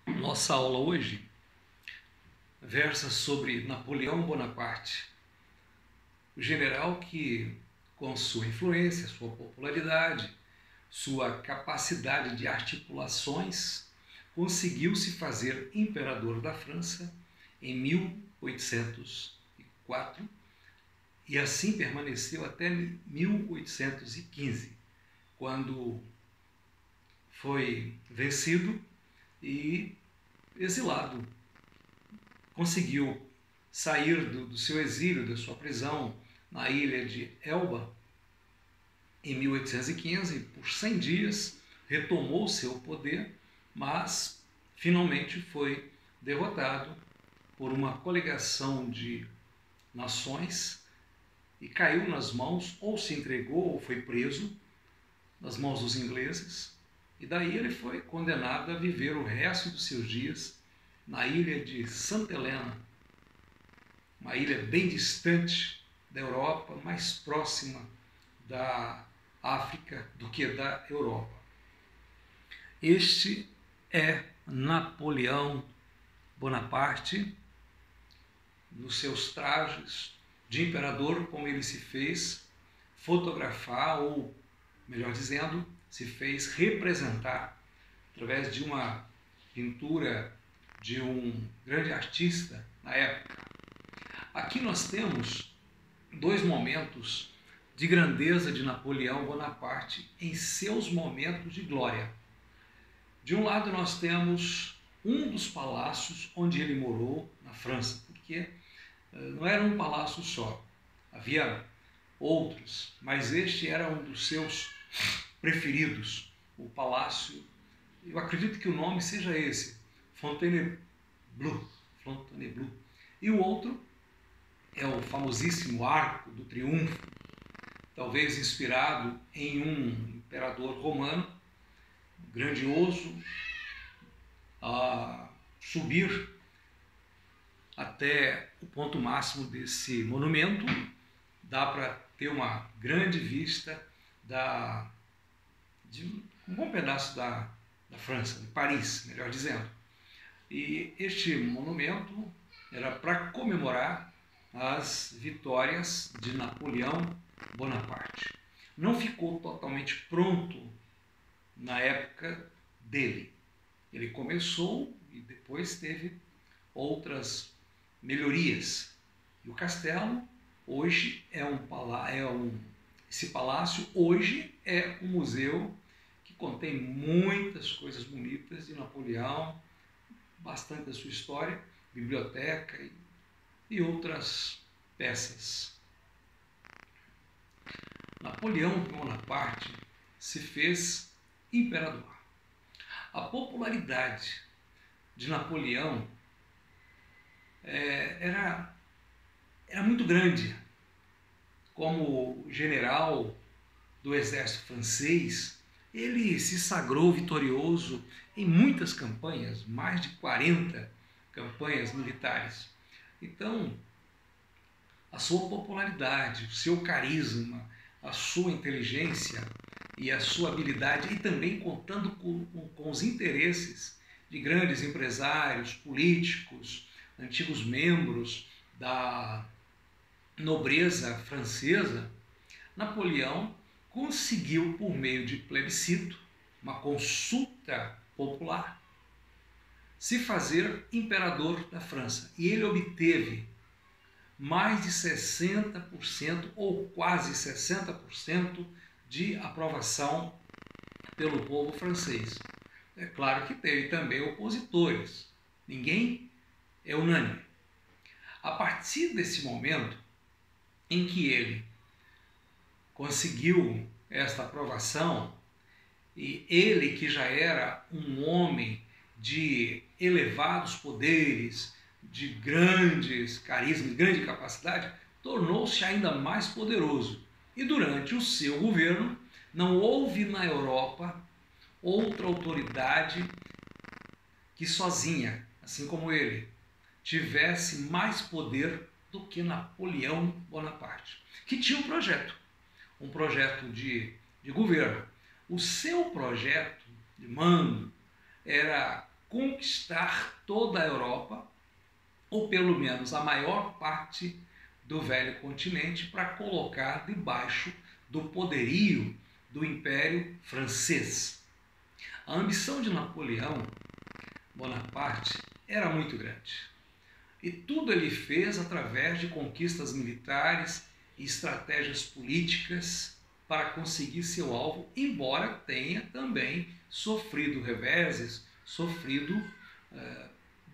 Nossa aula hoje versa sobre Napoleão Bonaparte, o general que, com sua influência, sua popularidade, sua capacidade de articulações, conseguiu se fazer imperador da França em 1804 e assim permaneceu até 1815, quando foi vencido e exilado. Conseguiu sair do seu exílio, da sua prisão na ilha de Elba em 1815, por 100 dias retomou seu poder, mas finalmente foi derrotado por uma coligação de nações e caiu nas mãos, ou se entregou, ou foi preso nas mãos dos ingleses, e daí ele foi condenado a viver o resto dos seus dias na ilha de Santa Helena, uma ilha bem distante da Europa, mais próxima da África do que da Europa. Este é Napoleão Bonaparte, nos seus trajes de imperador, como ele se fez fotografar, ou, melhor dizendo, se fez representar através de uma pintura de um grande artista na época. Aqui nós temos dois momentos de grandeza de Napoleão Bonaparte em seus momentos de glória. De um lado nós temos um dos palácios onde ele morou na França, porque não era um palácio só, havia outros, mas este era um dos seus preferidos, o palácio, eu acredito que o nome seja esse, Fontainebleau. E o outro é o famosíssimo Arco do Triunfo, talvez inspirado em um imperador romano, grandioso, a subir até o ponto máximo desse monumento, dá para ter uma grande vista de um bom pedaço da França, de Paris, melhor dizendo. E este monumento era para comemorar as vitórias de Napoleão Bonaparte. Não ficou totalmente pronto na época dele. Ele começou e depois teve outras melhorias. E o castelo hoje esse palácio hoje é um museu que contém muitas coisas bonitas de Napoleão, bastante da sua história, biblioteca e outras peças. Napoleão Bonaparte se fez imperador. A popularidade de Napoleão era muito grande. Como general do exército francês, ele se sagrou vitorioso em muitas campanhas, mais de 40 campanhas militares. Então, a sua popularidade, o seu carisma, a sua inteligência e a sua habilidade, e também contando com os interesses de grandes empresários, políticos, antigos membros da nobreza francesa, Napoleão conseguiu, por meio de plebiscito, uma consulta popular, se fazer imperador da França. E ele obteve mais de 60% ou quase 60% de aprovação pelo povo francês. É claro que teve também opositores. Ninguém é unânime. A partir desse momento em que ele conseguiu esta aprovação, e ele que já era um homem de elevados poderes, de grandes carismas, de grande capacidade, tornou-se ainda mais poderoso. E durante o seu governo, não houve na Europa outra autoridade que sozinha, assim como ele, tivesse mais poder do que Napoleão Bonaparte, que tinha um projeto de governo. O seu projeto de mando era conquistar toda a Europa, ou pelo menos a maior parte do velho continente, para colocar debaixo do poderio do Império Francês. A ambição de Napoleão Bonaparte era muito grande. E tudo ele fez através de conquistas militares e estratégias políticas para conseguir seu alvo, embora tenha também sofrido reveses, sofrido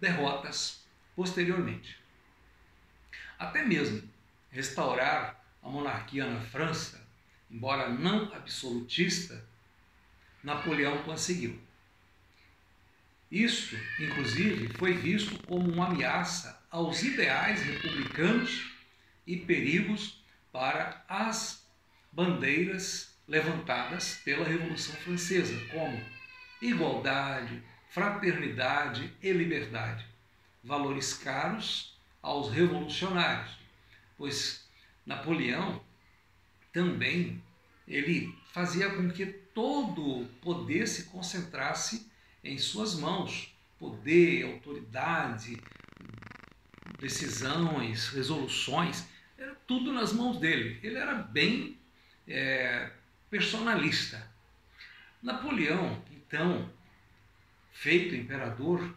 derrotas posteriormente. Até mesmo restaurar a monarquia na França, embora não absolutista, Napoleão conseguiu. Isso, inclusive, foi visto como uma ameaça aos ideais republicanos e perigos para as bandeiras levantadas pela Revolução Francesa, como igualdade, fraternidade e liberdade, valores caros aos revolucionários, pois Napoleão também ele fazia com que todo o poder se concentrasse em suas mãos, poder, autoridade, decisões, resoluções, era tudo nas mãos dele. Ele era bem personalista. Napoleão, então, feito imperador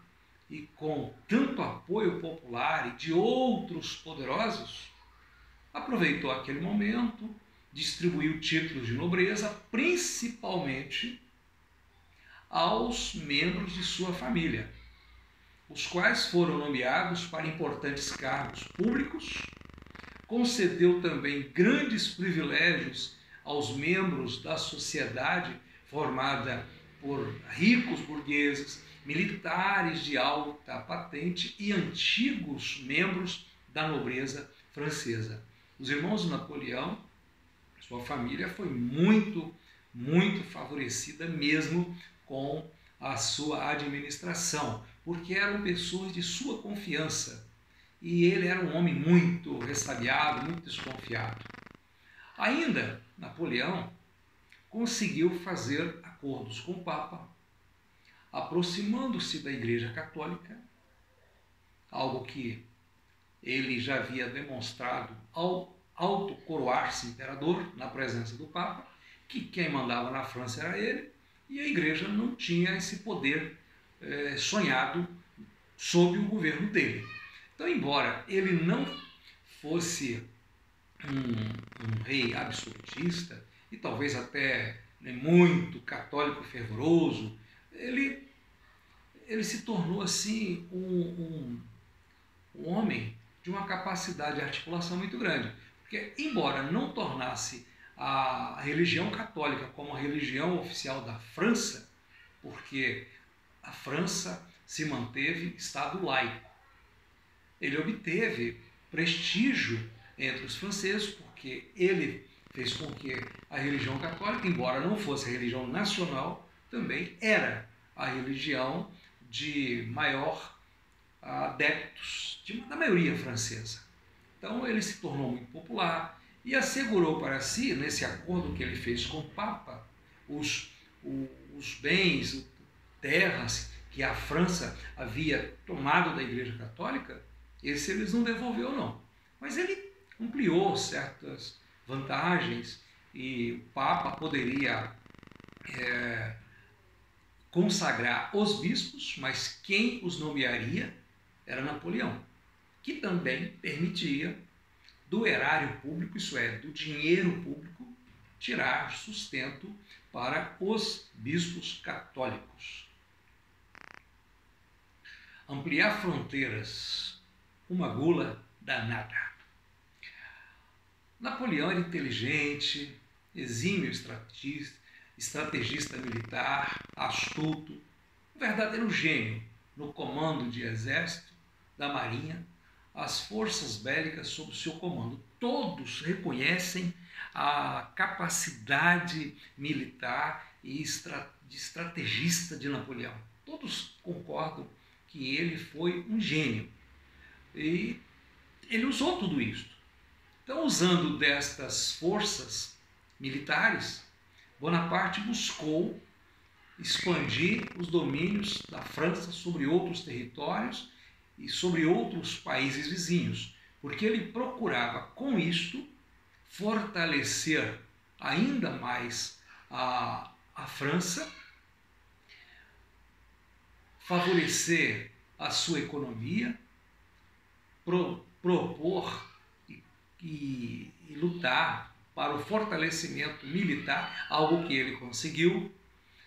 e com tanto apoio popular e de outros poderosos, aproveitou aquele momento, distribuiu títulos de nobreza, principalmente aos membros de sua família, os quais foram nomeados para importantes cargos públicos. Concedeu também grandes privilégios aos membros da sociedade formada por ricos burgueses, militares de alta patente e antigos membros da nobreza francesa. Os irmãos de Napoleão, sua família foi muito favorecida mesmo com a sua administração, porque eram pessoas de sua confiança e ele era um homem muito ressabiado, muito desconfiado. Ainda, Napoleão conseguiu fazer acordos com o Papa, aproximando-se da Igreja Católica, algo que ele já havia demonstrado ao autocoroar-se imperador na presença do Papa, que quem mandava na França era ele, e a Igreja não tinha esse poder sonhado sob o governo dele. Então, embora ele não fosse um rei absolutista, e talvez até muito católico fervoroso, ele se tornou assim um homem de uma capacidade de articulação muito grande. Porque, embora não tornasse a religião católica como a religião oficial da França, porque a França se manteve Estado laico, ele obteve prestígio entre os franceses porque ele fez com que a religião católica, embora não fosse a religião nacional, também era a religião de maior adeptos da maioria francesa. Então ele se tornou muito popular e assegurou para si, nesse acordo que ele fez com o Papa, os bens, terras que a França havia tomado da Igreja Católica, esse eles não devolveu não. Mas ele ampliou certas vantagens e o Papa poderia consagrar os bispos, mas quem os nomearia era Napoleão, que também permitia do erário público, isso é, do dinheiro público, tirar sustento para os bispos católicos. Ampliar fronteiras, uma gula danada. Napoleão era inteligente, exímio estrategista militar, astuto, um verdadeiro gênio no comando de exército, da marinha, as forças bélicas sob o seu comando. Todos reconhecem a capacidade militar e de estrategista de Napoleão. Todos concordam que ele foi um gênio. E ele usou tudo isso. Então, usando destas forças militares, Bonaparte buscou expandir os domínios da França sobre outros territórios e sobre outros países vizinhos, porque ele procurava, com isto, fortalecer ainda mais a França, favorecer a sua economia, propor e lutar para o fortalecimento militar, algo que ele conseguiu,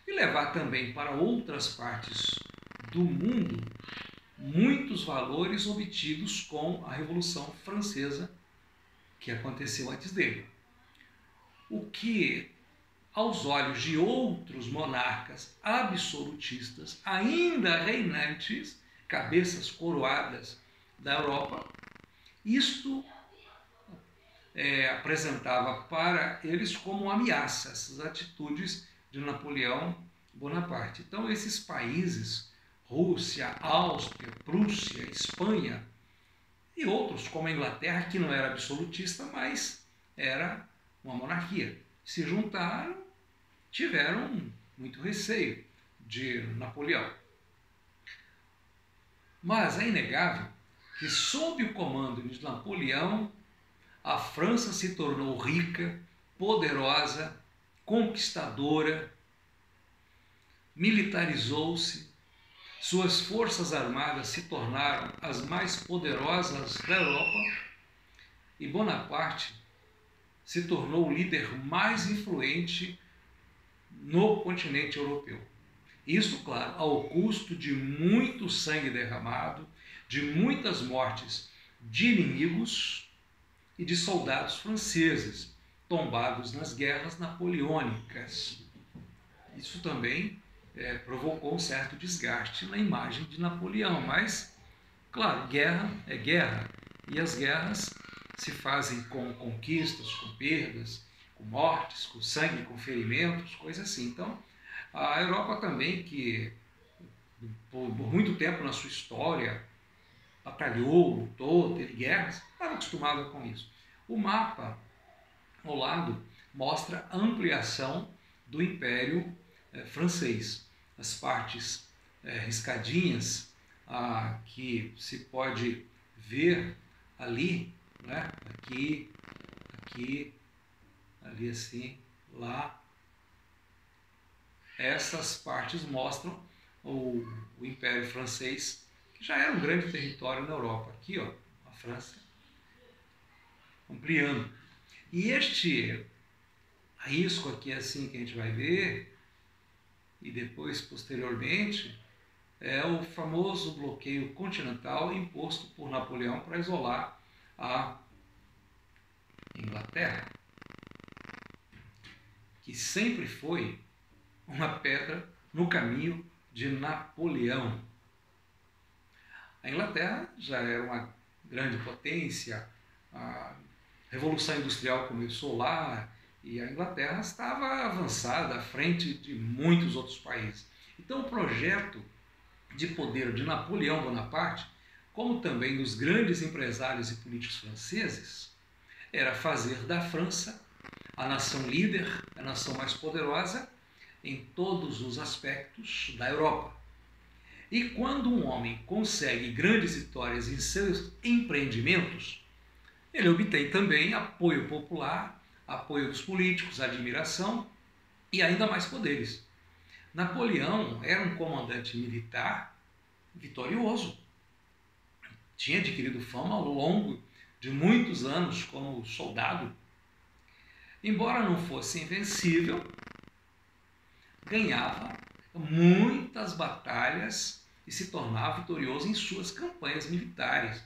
e levar também para outras partes do mundo muitos valores obtidos com a Revolução Francesa que aconteceu antes dele. O que, aos olhos de outros monarcas absolutistas, ainda reinantes, cabeças coroadas da Europa, isto apresentava para eles como ameaça, essas atitudes de Napoleão Bonaparte. Então, esses países, Rússia, Áustria, Prússia, Espanha e outros, como a Inglaterra, que não era absolutista, mas era uma monarquia, se juntaram, tiveram muito receio de Napoleão. Mas é inegável que, sob o comando de Napoleão, a França se tornou rica, poderosa, conquistadora, militarizou-se, suas forças armadas se tornaram as mais poderosas da Europa e Bonaparte se tornou o líder mais influente no continente europeu. Isso, claro, ao custo de muito sangue derramado, de muitas mortes de inimigos e de soldados franceses tombados nas guerras napoleônicas. Isso também provocou um certo desgaste na imagem de Napoleão, mas, claro, guerra é guerra, e as guerras se fazem com conquistas, com perdas, com mortes, com sangue, com ferimentos, coisas assim. Então, a Europa também, que por muito tempo na sua história batalhou, lutou, teve guerras, estava acostumada com isso. O mapa ao lado mostra a ampliação do Império francês. As partes riscadinhas que se pode ver ali, né? Aqui, aqui, ali assim, lá. Essas partes mostram o Império Francês, que já era um grande território na Europa. Aqui, ó, a França ampliando. E este risco aqui assim que a gente vai ver, e depois posteriormente, é o famoso bloqueio continental imposto por Napoleão para isolar a Inglaterra, que sempre foi uma pedra no caminho de Napoleão. A Inglaterra já era uma grande potência, a Revolução Industrial começou lá e a Inglaterra estava avançada à frente de muitos outros países. Então o projeto de poder de Napoleão Bonaparte, como também dos grandes empresários e políticos franceses, era fazer da França a nação líder, a nação mais poderosa em todos os aspectos da Europa. E quando um homem consegue grandes vitórias em seus empreendimentos, ele obtém também apoio popular, apoio dos políticos, admiração e ainda mais poderes. Napoleão era um comandante militar vitorioso. Tinha adquirido fama ao longo de muitos anos como soldado. Embora não fosse invencível, ganhava muitas batalhas e se tornava vitorioso em suas campanhas militares.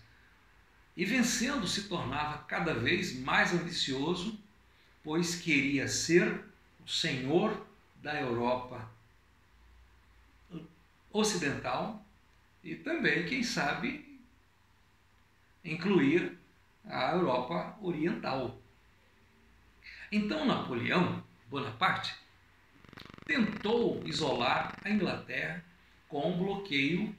E vencendo se tornava cada vez mais ambicioso, pois queria ser o senhor da Europa ocidental e também, quem sabe, incluir a Europa oriental. Então Napoleão Bonaparte tentou isolar a Inglaterra com um bloqueio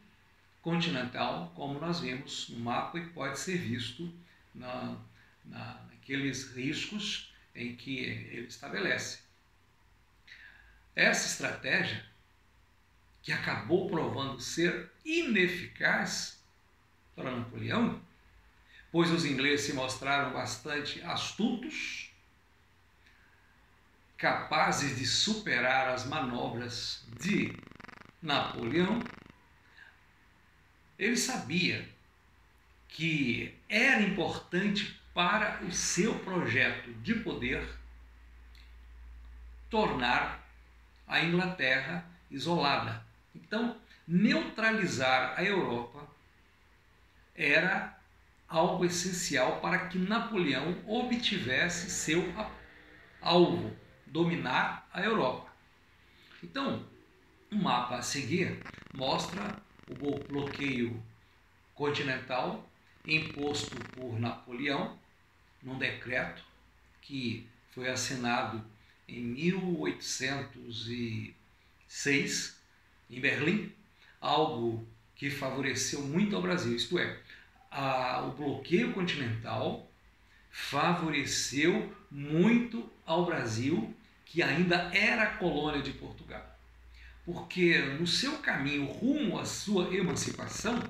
continental, como nós vemos no mapa e pode ser visto naqueles riscos em que ele estabelece. Essa estratégia que acabou provando ser ineficaz para Napoleão, pois os ingleses se mostraram bastante astutos, capazes de superar as manobras de Napoleão. Ele sabia que era importante para o seu projeto de poder tornar a Inglaterra isolada. Então, neutralizar a Europa era algo essencial para que Napoleão obtivesse seu alvo, dominar a Europa. Então, o mapa a seguir mostra o bloqueio continental imposto por Napoleão num decreto que foi assinado em 1806 em Berlim, algo que favoreceu muito ao Brasil, isto é, o bloqueio continental favoreceu muito ao Brasil, que ainda era colônia de Portugal. Porque no seu caminho rumo à sua emancipação,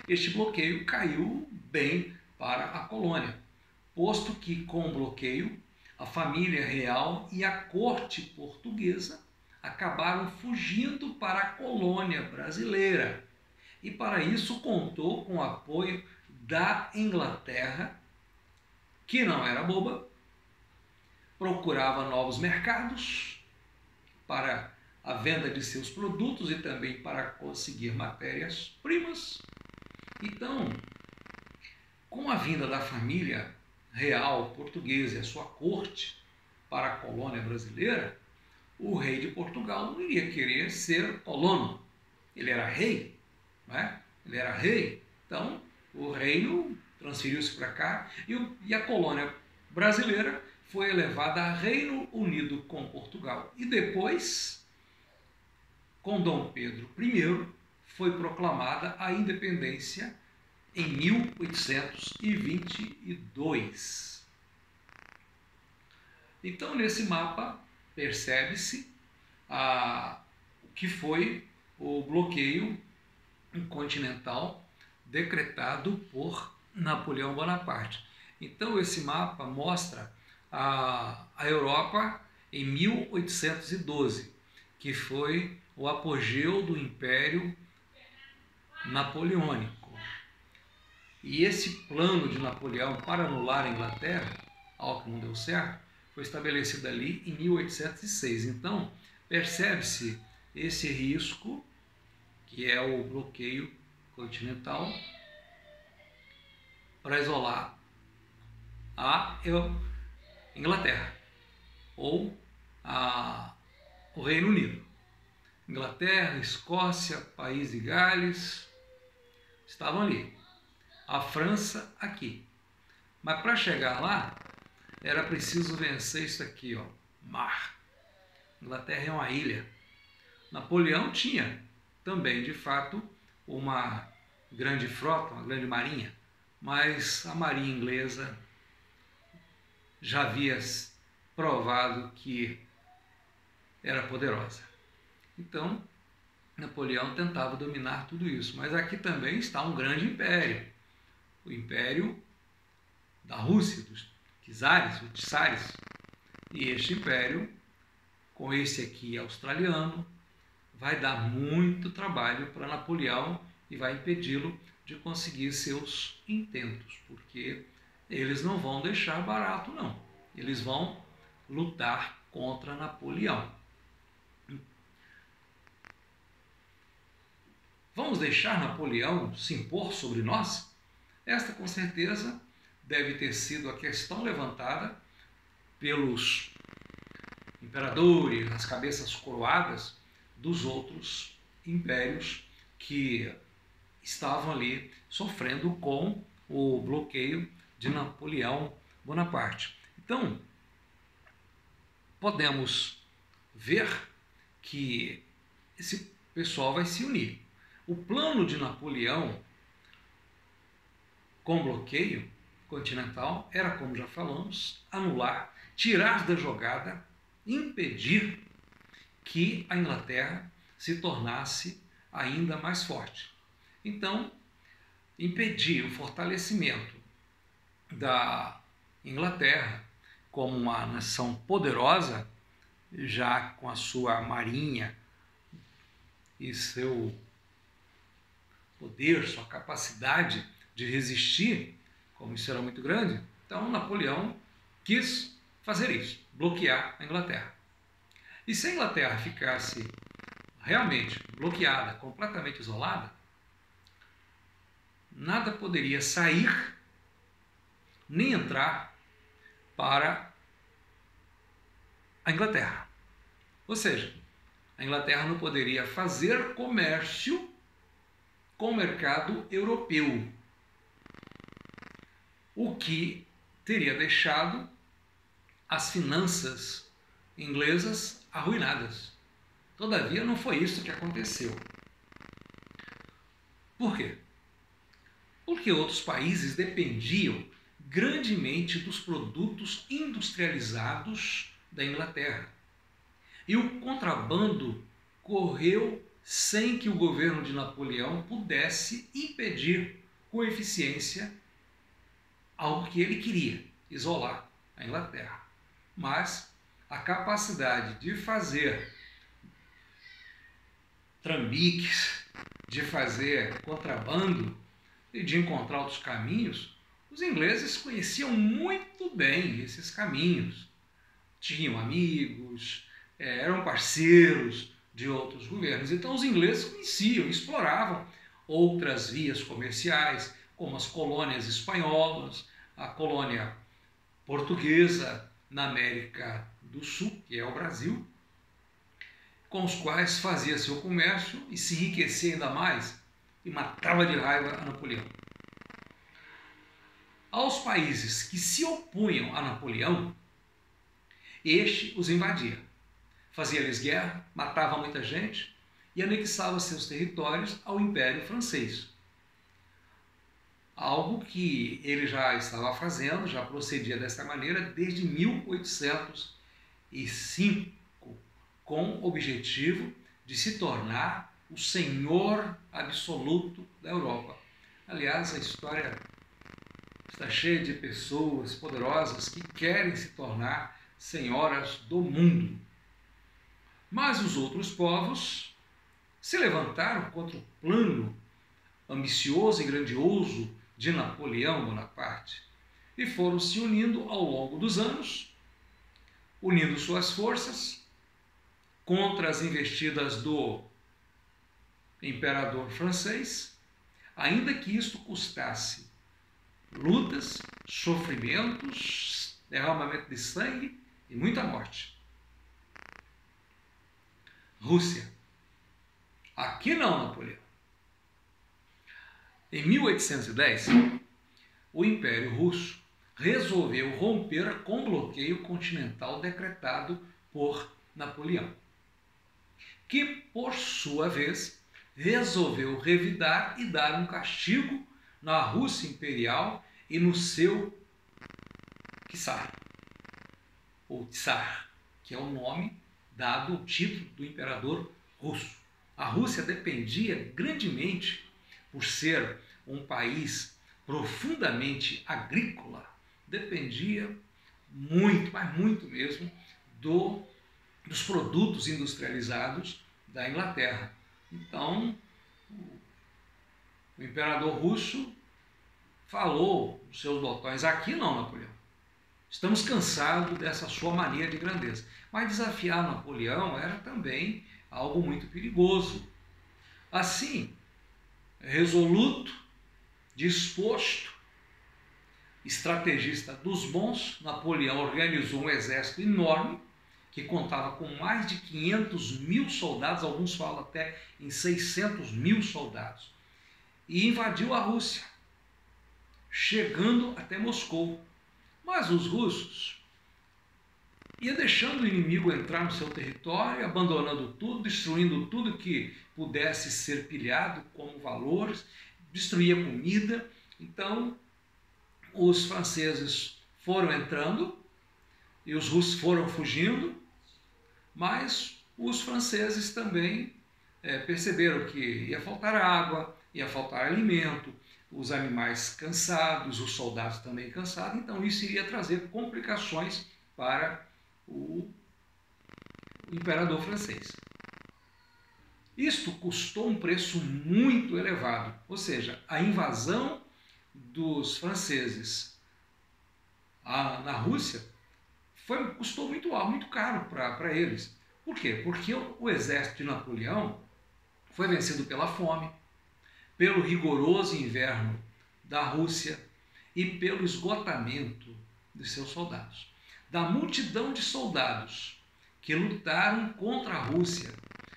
este bloqueio caiu bem para a colônia, posto que com o bloqueio a família real e a corte portuguesa acabaram fugindo para a colônia brasileira. E para isso contou com o apoio da Inglaterra, que não era boba, procurava novos mercados para a venda de seus produtos e também para conseguir matérias-primas. Então, com a vinda da família real portuguesa e a sua corte para a colônia brasileira, o rei de Portugal não iria querer ser colono. Ele era rei, não é? Ele era rei. Então, o reino transferiu-se para cá e a colônia brasileira foi elevada a Reino Unido com Portugal. E depois, com Dom Pedro I, foi proclamada a independência em 1822. Então, nesse mapa, percebe-se o que foi o bloqueio continental decretado por Napoleão Bonaparte. Então, esse mapa mostra a Europa em 1812, que foi o apogeu do Império Napoleônico. E esse plano de Napoleão para anular a Inglaterra, algo que não deu certo, foi estabelecido ali em 1806. Então, percebe-se esse risco, que é o bloqueio continental, para isolar a Inglaterra ou o Reino Unido. Inglaterra, Escócia, País de Gales estavam ali. A França aqui. Mas para chegar lá, era preciso vencer isso aqui, ó, mar. Inglaterra é uma ilha. Napoleão tinha também, de fato, uma grande frota, uma grande marinha, mas a marinha inglesa já havia provado que era poderosa. Então, Napoleão tentava dominar tudo isso. Mas aqui também está um grande império. O Império da Rússia, dos czares, os tsares. E este império, com esse aqui australiano, vai dar muito trabalho para Napoleão e vai impedi-lo de conseguir seus intentos, porque eles não vão deixar barato, não. Eles vão lutar contra Napoleão. Vamos deixar Napoleão se impor sobre nós? Esta, com certeza, deve ter sido a questão levantada pelos imperadores, as cabeças coroadas dos outros impérios que estavam ali sofrendo com o bloqueio de Napoleão Bonaparte. Então, podemos ver que esse pessoal vai se unir. O plano de Napoleão com bloqueio continental era, como já falamos, anular, tirar da jogada, impedir que a Inglaterra se tornasse ainda mais forte. Então, impedir o fortalecimento da Inglaterra como uma nação poderosa, já com a sua marinha e seu poder, sua capacidade de resistir, como isso era muito grande, então Napoleão quis fazer isso, bloquear a Inglaterra. E se a Inglaterra ficasse realmente bloqueada, completamente isolada, nada poderia sair nem entrar para a Inglaterra. Ou seja, a Inglaterra não poderia fazer comércio com o mercado europeu, o que teria deixado as finanças inglesas arruinadas. Todavia, não foi isso que aconteceu. Por quê? Porque outros países dependiam grandemente dos produtos industrializados da Inglaterra. E o contrabando correu sem que o governo de Napoleão pudesse impedir com eficiência algo que ele queria, isolar a Inglaterra. Mas a capacidade de fazer trambiques, de fazer contrabando e de encontrar outros caminhos, os ingleses conheciam muito bem esses caminhos. Tinham amigos, eram parceiros de outros governos. Então os ingleses conheciam, exploravam outras vias comerciais, como as colônias espanholas, a colônia portuguesa na América do Sul, que é o Brasil, com os quais fazia seu comércio e se enriquecia ainda mais e matava de raiva a Napoleão. Aos países que se opunham a Napoleão, este os invadia. Fazia-lhes guerra, matava muita gente e anexava seus territórios ao Império Francês. Algo que ele já estava fazendo, já procedia dessa maneira desde 1805, com o objetivo de se tornar o senhor absoluto da Europa. Aliás, a história está cheia de pessoas poderosas que querem se tornar senhoras do mundo. Mas os outros povos se levantaram contra o plano ambicioso e grandioso de Napoleão Bonaparte e foram se unindo ao longo dos anos, unindo suas forças contra as investidas do imperador francês, ainda que isto custasse lutas, sofrimentos, derramamento de sangue e muita morte. Rússia. Aqui não, Napoleão. Em 1810, o Império Russo resolveu romper com o bloqueio continental decretado por Napoleão, que, por sua vez, resolveu revidar e dar um castigo na Rússia imperial e no seu czar, ou czar, que é o nome dado ao título do imperador russo. A Rússia dependia grandemente, por ser um país profundamente agrícola, dependia muito, mas muito mesmo, dos produtos industrializados da Inglaterra. Então, o imperador russo falou nos seus botões: aqui não, Napoleão. Estamos cansados dessa sua mania de grandeza. Mas desafiar Napoleão era também algo muito perigoso. Assim, resoluto, disposto, estrategista dos bons, Napoleão organizou um exército enorme que contava com mais de 500.000 soldados, alguns falam até em 600.000 soldados, e invadiu a Rússia, chegando até Moscou. Mas os russos iam deixando o inimigo entrar no seu território, abandonando tudo, destruindo tudo que pudesse ser pilhado como valores, destruía comida. Então, os franceses foram entrando e os russos foram fugindo, mas os franceses também perceberam que ia faltar água, ia faltar alimento, os animais cansados, os soldados também cansados, então isso iria trazer complicações para o imperador francês. Isto custou um preço muito elevado, ou seja, a invasão dos franceses na Rússia custou muito caro para eles. Por quê? Porque o exército de Napoleão foi vencido pela fome, pelo rigoroso inverno da Rússia e pelo esgotamento de seus soldados. Da multidão de soldados que lutaram contra a Rússia,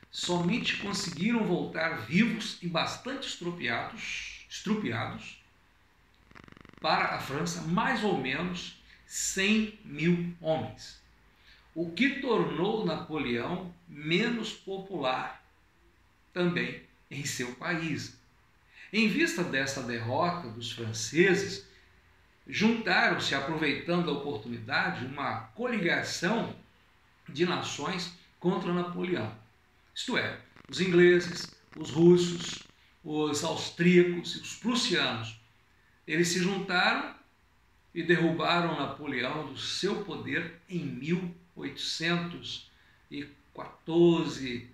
somente conseguiram voltar vivos e bastante estrupiados para a França mais ou menos 100 mil homens, o que tornou Napoleão menos popular também em seu país. Em vista dessa derrota dos franceses, juntaram-se, aproveitando a oportunidade, uma coligação de nações contra Napoleão. Isto é, os ingleses, os russos, os austríacos e os prussianos. Eles se juntaram e derrubaram Napoleão do seu poder em 1814,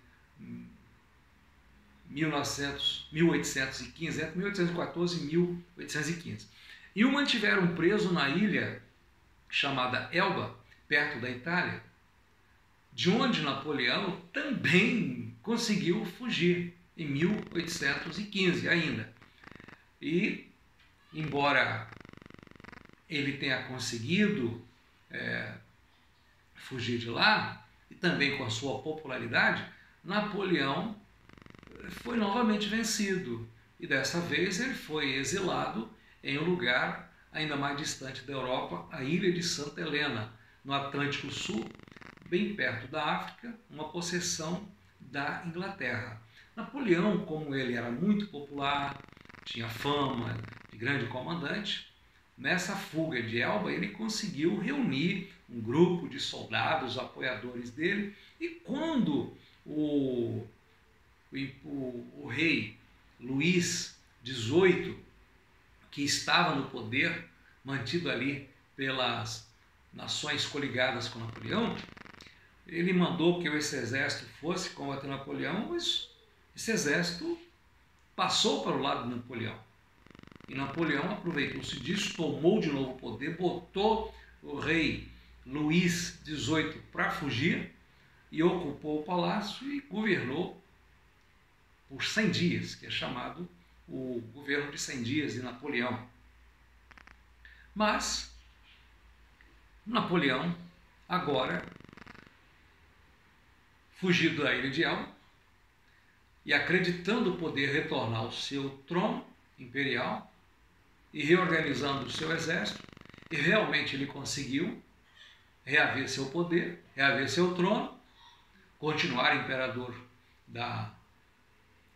1815, entre 1814 e 1815. E o mantiveram preso na ilha chamada Elba, perto da Itália, de onde Napoleão também conseguiu fugir em 1815 ainda. E, embora ele tenha conseguido fugir de lá, e também com a sua popularidade, Napoleão foi novamente vencido. E dessa vez ele foi exilado em um lugar ainda mais distante da Europa, a ilha de Santa Helena, no Atlântico Sul, bem perto da África, uma possessão da Inglaterra. Napoleão, como ele era muito popular, tinha fama de grande comandante, nessa fuga de Elba ele conseguiu reunir um grupo de soldados apoiadores dele, e quando o rei Luís XVIII, que estava no poder, mantido ali pelas nações coligadas com Napoleão, ele mandou que esse exército fosse combater Napoleão, mas esse exército passou para o lado de Napoleão. E Napoleão aproveitou-se disso, tomou de novo o poder, botou o rei Luís XVIII para fugir e ocupou o palácio e governou por 100 dias, que é chamado o governo de 100 dias de Napoleão. Mas Napoleão, agora, fugido da ilha de Elba e acreditando poder retornar ao seu trono imperial e reorganizando o seu exército, e realmente ele conseguiu reaver seu poder, reaver seu trono, continuar imperador da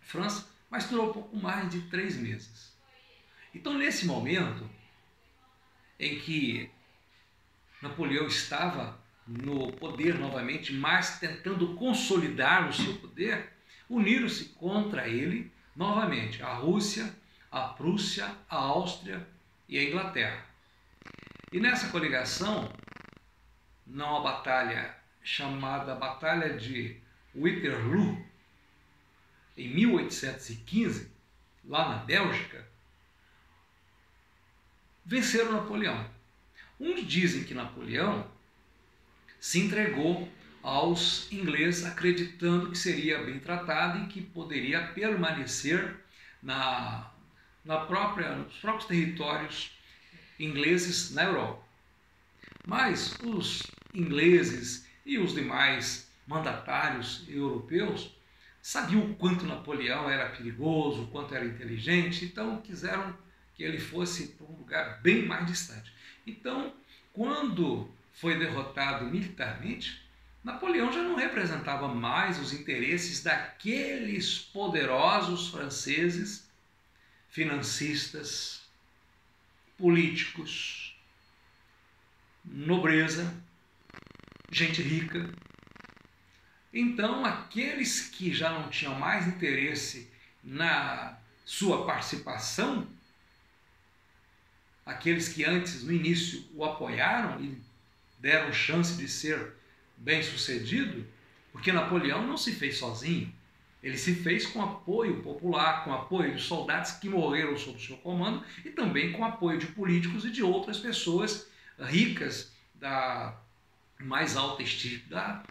França, mas durou pouco mais de 3 meses. Então, nesse momento em que Napoleão estava no poder novamente, mas tentando consolidar o seu poder, uniram-se contra ele novamente a Rússia, a Prússia, a Áustria e a Inglaterra. E nessa coligação, numa batalha chamada Batalha de Waterloo, em 1815, lá na Bélgica, venceram Napoleão. Uns dizem que Napoleão se entregou aos ingleses, acreditando que seria bem tratado e que poderia permanecer nos próprios territórios ingleses na Europa. Mas os ingleses e os demais mandatários europeus sabiam o quanto Napoleão era perigoso, o quanto era inteligente, então quiseram que ele fosse para um lugar bem mais distante. Então, quando foi derrotado militarmente, Napoleão já não representava mais os interesses daqueles poderosos franceses, financistas, políticos, nobreza, gente rica, Então, aqueles que já não tinham mais interesse na sua participação, aqueles que antes, no início, o apoiaram e deram chance de ser bem-sucedido, porque Napoleão não se fez sozinho, ele se fez com apoio popular, com apoio de soldados que morreram sob seu comando e também com apoio de políticos e de outras pessoas ricas da mais alta estirpe da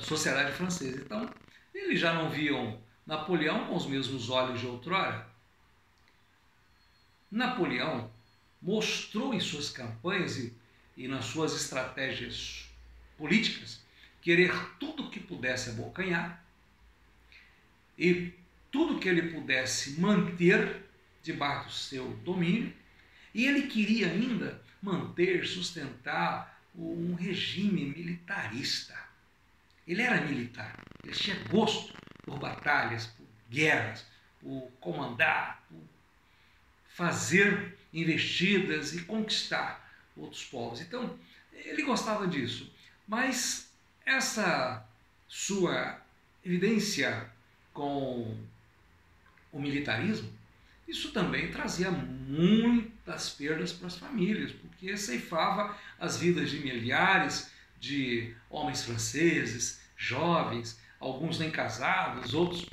sociedade francesa. Então, eles já não viam Napoleão com os mesmos olhos de outrora. Napoleão mostrou em suas campanhas e nas suas estratégias políticas querer tudo que pudesse abocanhar e tudo que ele pudesse manter debaixo do seu domínio, e ele queria ainda manter, sustentar um regime militarista. Ele era militar, ele tinha gosto por batalhas, por guerras, por comandar, por fazer investidas e conquistar outros povos. Então, ele gostava disso. Mas essa sua evidência com o militarismo, isso também trazia muitas perdas para as famílias, porque ceifava as vidas de milhares de homens franceses, jovens, alguns nem casados, outros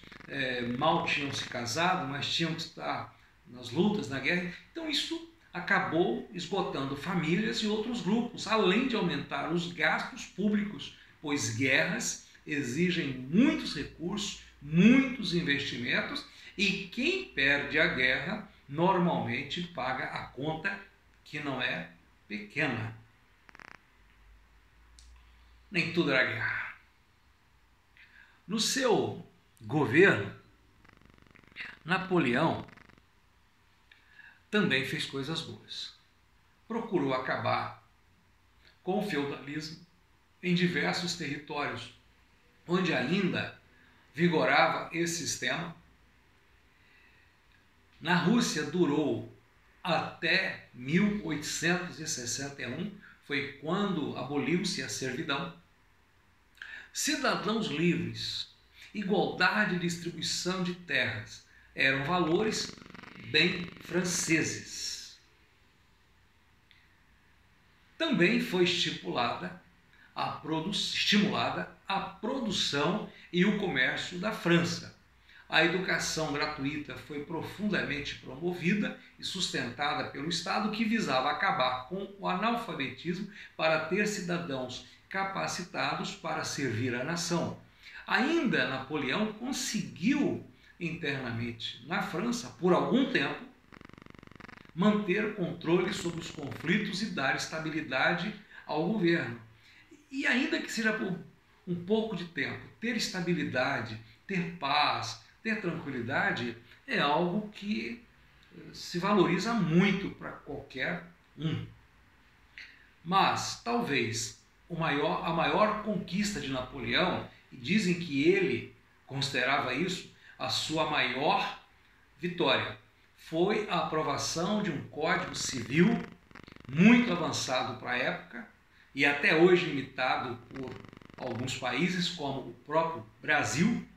mal tinham se casado, mas tinham que estar nas lutas, na guerra. Então isso acabou esgotando famílias e outros grupos, além de aumentar os gastos públicos, pois guerras exigem muitos recursos, muitos investimentos, e quem perde a guerra normalmente paga a conta, que não é pequena. Nem tudo era guerra. No seu governo, Napoleão também fez coisas boas. Procurou acabar com o feudalismo em diversos territórios onde ainda vigorava esse sistema. Na Rússia durou até 1861, foi quando aboliu-se a servidão. Cidadãos livres, igualdade de distribuição de terras, eram valores bem franceses. Também foi estimulada a produção e o comércio da França. A educação gratuita foi profundamente promovida e sustentada pelo Estado, que visava acabar com o analfabetismo para ter cidadãos capacitados para servir a nação. Ainda Napoleão conseguiu internamente na França, por algum tempo, manter controle sobre os conflitos e dar estabilidade ao governo. E ainda que seja por um pouco de tempo, ter estabilidade, ter paz, ter tranquilidade é algo que se valoriza muito para qualquer um. Mas talvez a maior conquista de Napoleão, e dizem que ele considerava isso a sua maior vitória, foi a aprovação de um Código Civil muito avançado para a época e até hoje imitado por alguns países, como o próprio Brasil.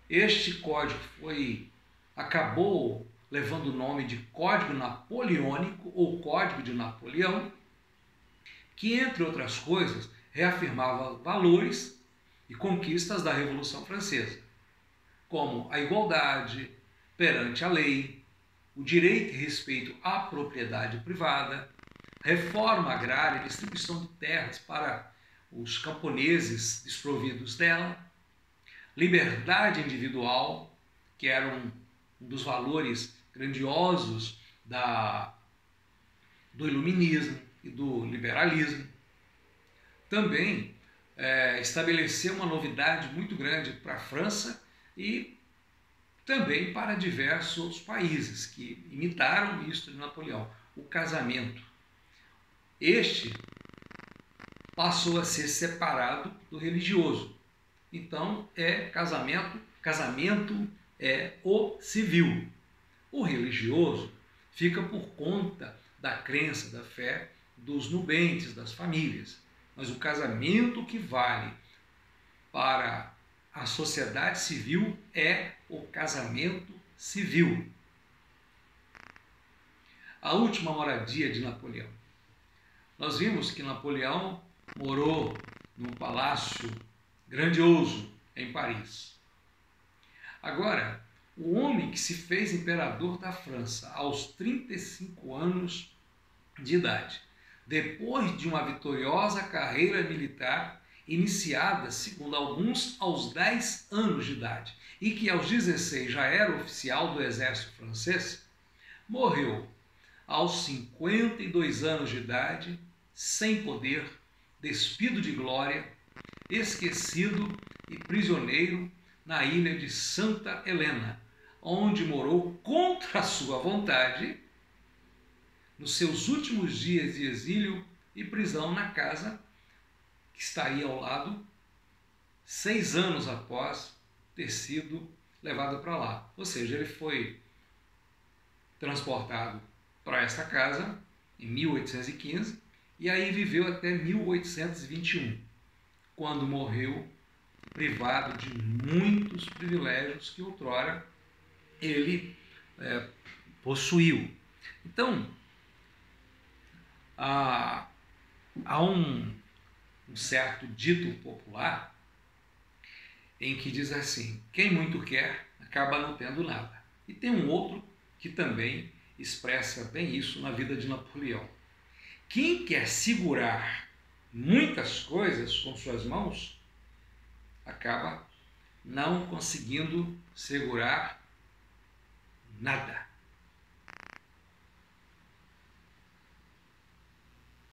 Este código acabou levando o nome de Código Napoleônico ou Código de Napoleão, que, entre outras coisas, reafirmava valores e conquistas da Revolução Francesa, como a igualdade perante a lei, o direito e respeito à propriedade privada, reforma agrária e distribuição de terras para os camponeses desprovidos dela, liberdade individual, que era um dos valores grandiosos do iluminismo e do liberalismo. Também estabeleceu uma novidade muito grande para a França e também para diversos outros países que imitaram isso de Napoleão, o casamento. Este passou a ser separado do religioso. Então, casamento é o civil. O religioso fica por conta da crença, da fé dos nubentes, das famílias. Mas o casamento que vale para a sociedade civil é o casamento civil. A última moradia de Napoleão. Nós vimos que Napoleão morou num palácio grandioso em Paris. Agora, o homem que se fez imperador da França aos 35 anos de idade, depois de uma vitoriosa carreira militar iniciada, segundo alguns, aos 10 anos de idade, e que aos 16 já era oficial do exército francês, morreu aos 52 anos de idade, sem poder, despido de glória, esquecido e prisioneiro na ilha de Santa Helena, onde morou contra a sua vontade, nos seus últimos dias de exílio e prisão na casa que está aí ao lado, 6 anos após ter sido levado para lá. Ou seja, ele foi transportado para essa casa em 1815 e aí viveu até 1821, quando morreu privado de muitos privilégios que outrora ele possuiu. Então, há um certo dito popular em que diz assim: quem muito quer acaba não tendo nada. E tem um outro que também expressa bem isso na vida de Napoleão. Quem quer segurar muitas coisas com suas mãos acaba não conseguindo segurar nada.